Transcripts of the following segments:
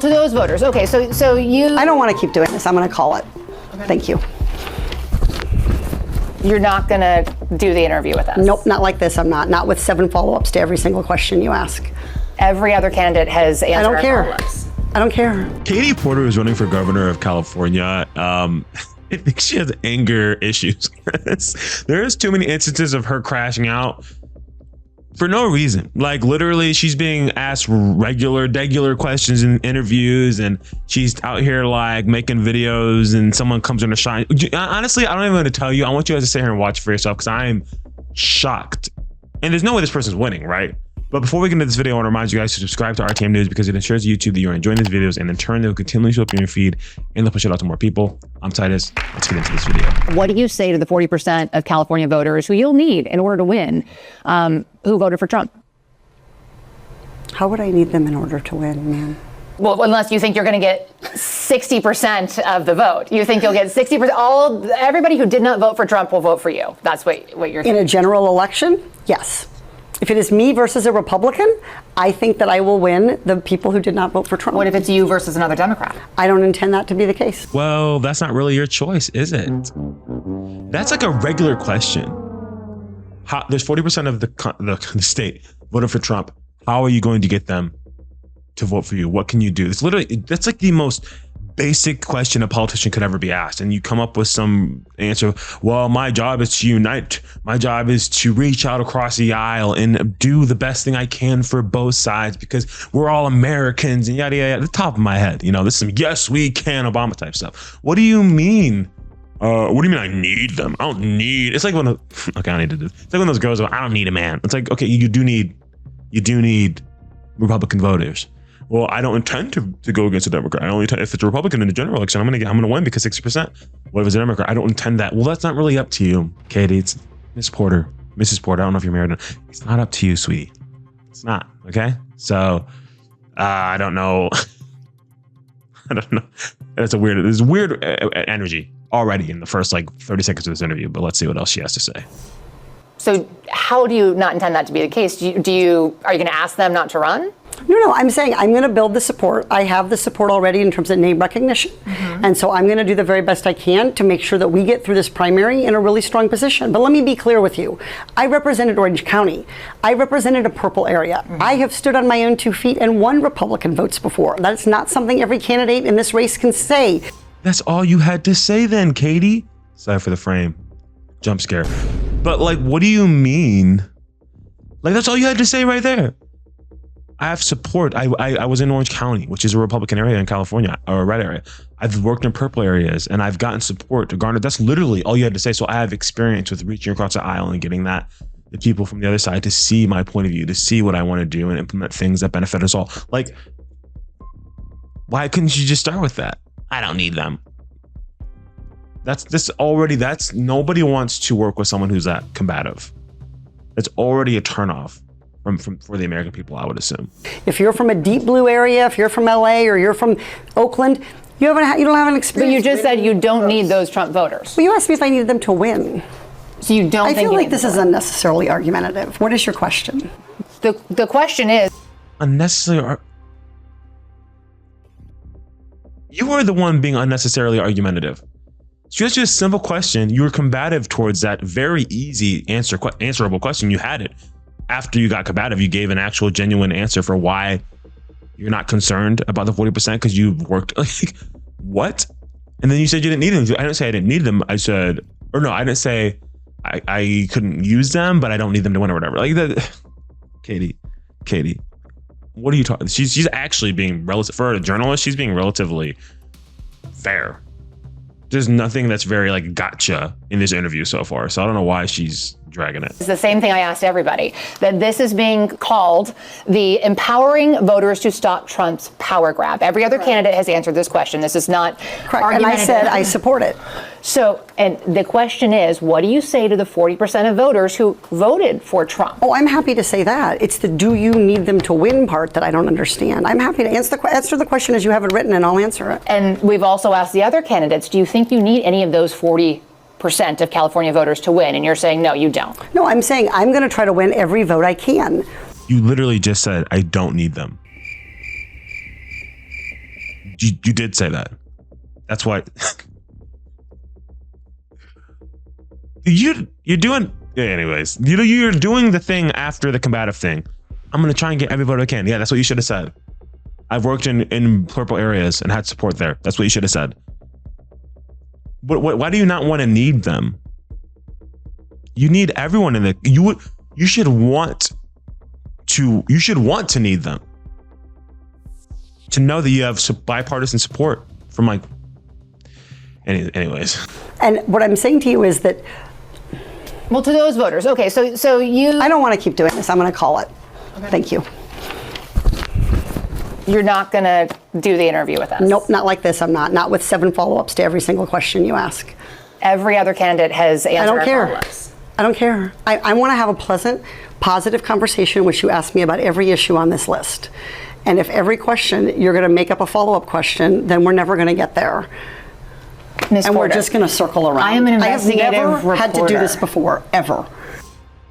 To those voters. Okay, so you... I don't want to keep doing this. I'm going to call it. Okay. Thank you. You're not going to do the interview with us? Nope, not like this. I'm not. Not with 7 follow-ups to every single question you ask. Every other candidate has answered. I don't care. I don't care. Katie Porter is running for governor of California. I think she has anger issues. There's too many instances of her crashing out for no reason. Like literally she's being asked regular questions in interviews, and she's out here like making videos, and someone comes in to shine. Honestly, I don't even want to tell you. I want you guys to sit here and watch for yourself, because I'm shocked. And there's no way this person's winning, right? But before we get into this video, I want to remind you guys to subscribe to RTM News, because it ensures YouTube that you're enjoying these videos, and in turn, they'll continually show up in your feed and they'll push it out to more people. I'm Titus. Let's get into this video. What do you say to the 40% of California voters who you'll need in order to win, who voted for Trump? How would I need them in order to win, man? Well, unless you think you're going to get 60% of the vote. You think you'll get 60%. Everybody who did not vote for Trump will vote for you. That's what you're saying. In a general election? Yes. If it is me versus a Republican, I think that I will win the people who did not vote for Trump. What if it's you versus another Democrat? I don't intend that to be the case. Well, that's not really your choice, is it? That's like a regular question. There's 40% of the state voted for Trump. How are you going to get them to vote for you? What can you do? It's literally, that's like the most basic question a politician could ever be asked, and you come up with some answer. Well, my job is to unite. My job is to reach out across the aisle and do the best thing I can for both sides, because we're all Americans, and yada yada. At the top of my head, this is some yes we can Obama type stuff. What do you mean? What do you mean I need them? I don't need. It's like when okay, I don't need to do. It's like when those girls go, I don't need a man. It's like, okay, you do need Republican voters. Well, I don't intend to go against a Democrat. I only intend, if it's a Republican in the general election, I'm gonna win because 60%. What if it's a Democrat? I don't intend that. Well, that's not really up to you, Katie. It's Mrs. Porter. I don't know if you're married or not. It's not up to you, sweetie. It's not. Okay. So, I don't know. I don't know. There's weird energy already in the first like 30 seconds of this interview. But let's see what else she has to say. So, how do you not intend that to be the case? Are you going to ask them not to run? No, I'm saying I'm going to build the support. I have the support already in terms of name recognition. Mm-hmm. And so I'm going to do the very best I can to make sure that we get through this primary in a really strong position. But let me be clear with you. I represented Orange County. I represented a purple area. Mm-hmm. I have stood on my own 2 feet and won Republican votes before. That's not something every candidate in this race can say. That's all you had to say then, Katie. Sorry for the frame. Jump scare. But like, what do you mean? Like, that's all you had to say right there. I have support. I was in Orange County, which is a Republican area in California, or a red area. I've worked in purple areas, and I've gotten support to garner. That's literally all you had to say. So I have experience with reaching across the aisle and getting the people from the other side to see my point of view, to see what I want to do and implement things that benefit us all. Like, why couldn't you just start with that? I don't need them. That's nobody wants to work with someone who's that combative. It's already a turnoff for the American people, I would assume. If you're from a deep blue area, if you're from LA or you're from Oakland, you don't have an experience. But you just said you don't need those Trump voters. Well, you asked me if I needed them to win. So you don't think I feel like this is unnecessarily argumentative. What is your question? The question is unnecessarily. You are the one being unnecessarily argumentative. It's just a simple question. You were combative towards that very easy answerable question. You had it. After you got combative, you gave an actual genuine answer for why you're not concerned about the 40% because you worked like what? And then you said you didn't need them. I didn't say I didn't need them. I didn't say I couldn't use them, but I don't need them to win or whatever. Like that. Katie, what are you talking? She's actually being relative for a journalist. She's being relatively fair. There's nothing that's very like gotcha in this interview so far. So I don't know why she's dragging it. It's the same thing I asked everybody, that this is being called the empowering voters to stop Trump's power grab. Every other candidate has answered this question. This is not correct. And I said I support it. So, and the question is, what do you say to the 40% of voters who voted for Trump? Oh, I'm happy to say that. It's the do you need them to win part that I don't understand. I'm happy to answer the question as you have it written, and I'll answer it. And we've also asked the other candidates, do you think you need any of those 40% of California voters to win? And you're saying, no, you don't. No, I'm saying I'm going to try to win every vote I can. You literally just said, I don't need them. You did say that. That's why. You're doing. Yeah, anyways, you're doing the thing after the combative thing. I'm gonna try and get every vote I can. Yeah, that's what you should have said. I've worked in purple areas and had support there. That's what you should have said. Why do you not want to need them? You need everyone in the. You should want to need them. To know that you have bipartisan support from like. Anyways. And what I'm saying to you is that. Well, to those voters, okay. So you. I don't want to keep doing this. I'm going to call it. Okay. Thank you. You're not going to do the interview with us? Nope, not like this. I'm not. Not with 7 follow-ups to every single question you ask. Every other candidate has answered. I don't care. Follow-ups. I don't care. I want to have a pleasant, positive conversation in which you ask me about every issue on this list. And if every question you're going to make up a follow-up question, then we're never going to get there. Ms. And Porter, we're just going to circle around. I am an investigative I have never had to do reporter. this before, ever.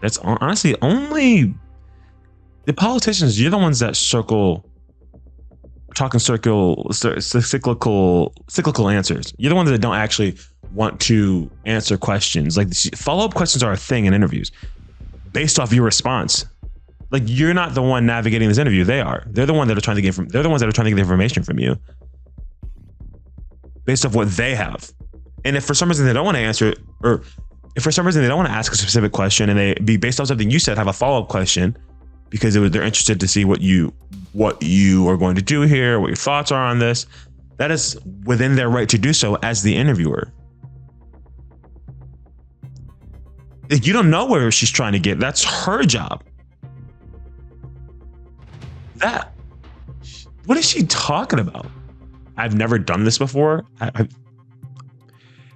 That's honestly only the politicians. You're the ones that talking cyclical answers. You're the ones that don't actually want to answer questions. Like follow-up questions are a thing in interviews based off your response. Like you're not the one navigating this interview. They are. They're the ones that are trying to get they're the ones that are trying to get the information from you based off what they have. And if for some reason they don't want to answer it, or if for some reason they don't want to ask a specific question and they be based on something you said, have a follow-up question because they're interested to see what you are going to do here, what your thoughts are on this, that is within their right to do so as the interviewer. You don't know where she's trying to get. That's her job. What is she talking about? I've never done this before.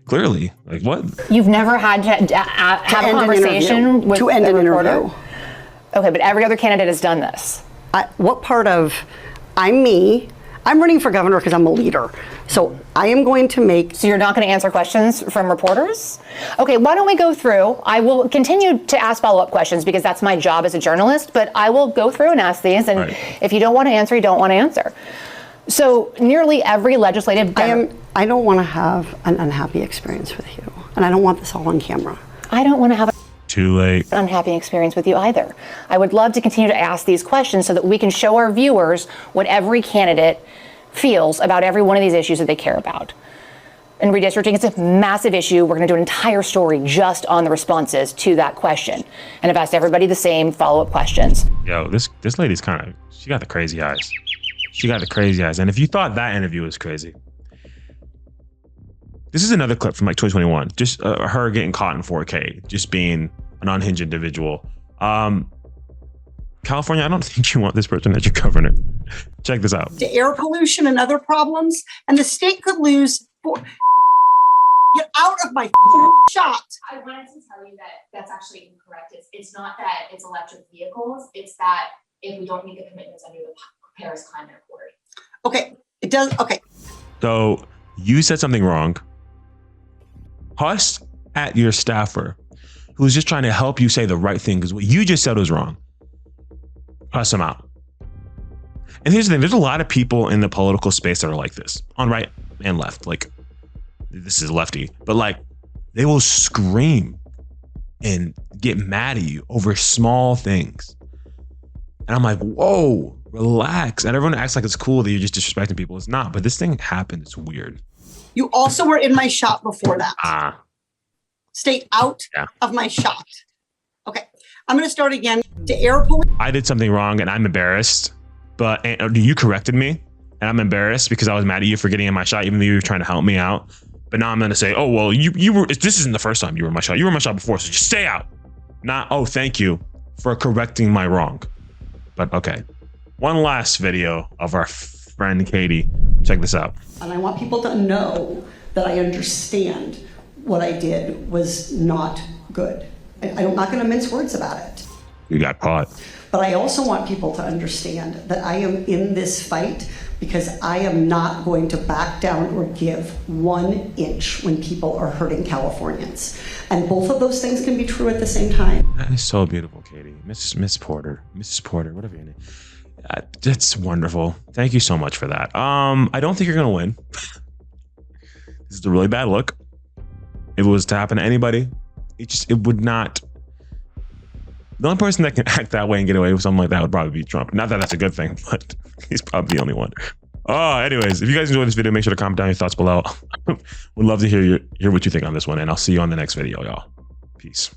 Clearly, like what? You've never had to have a conversation with to end a an reporter? interview. Okay, but every other candidate has done this. What part of I'm me? I'm running for governor because I'm a leader. So I am going to make. So you're not going to answer questions from reporters? Okay, why don't we go through? I will continue to ask follow-up questions because that's my job as a journalist, but I will go through and ask these. And right. If you don't want to answer, you don't want to answer. So nearly every legislative. I don't want to have an unhappy experience with you. And I don't want this all on camera. I don't want to have Too late. an unhappy experience with you either. I would love to continue to ask these questions so that we can show our viewers what every candidate feels about every one of these issues that they care about. And redistricting is a massive issue. We're going to do an entire story just on the responses to that question. And I've asked everybody the same follow-up questions. Yo, this lady's she got the crazy eyes. She got the crazy eyes. And if you thought that interview was crazy, this is another clip from like 2021. Just her getting caught in 4K, just being an unhinged individual. California, I don't think you want this person as your governor. Check this out. To air pollution and other problems, and the state could lose. Get out of my shot. I wanted to tell you that that's actually incorrect. It's not that it's electric vehicles. It's that if we don't meet the commitments under the Paris Climate Accord. Okay, it does. Okay. So you said something wrong. Hush at your staffer who's just trying to help you say the right thing because what you just said was wrong. Cuss him out. And here's the thing, there's a lot of people in the political space that are like this, on right and left. Like, this is lefty, but like, they will scream and get mad at you over small things. And I'm like, whoa, relax. And everyone acts like it's cool that you're just disrespecting people. It's not, but this thing happened. It's weird. You also were in my shot before that. Stay out of my shot. Okay, I'm going to start again. To air pollution. I did something wrong and I'm embarrassed, but you corrected me and I'm embarrassed because I was mad at you for getting in my shot, even though you were trying to help me out. But now I'm going to say, oh, well, you were, this isn't the first time you were in my shot. You were in my shot before, so just stay out. Not, oh, thank you for correcting my wrong. But okay, one last video of our friend Katie. Check this out. And I want people to know that I understand what I did was not good. I'm not going to mince words about it. You got caught. But I also want people to understand that I am in this fight because I am not going to back down or give 1 inch when people are hurting Californians. And both of those things can be true at the same time. That is so beautiful, Katie. Miss Porter, Mrs. Porter, whatever your name. That's wonderful. Thank you so much for that. I don't think you're gonna win. This is a really bad look. If it was to happen to anybody, it would not. The only person that can act that way and get away with something like that would probably be Trump. Not that that's a good thing, but he's probably the only one. Anyways, if you guys enjoyed this video, make sure to comment down your thoughts below. Would love to hear what you think on this one, and I'll see you on the next video, y'all. Peace.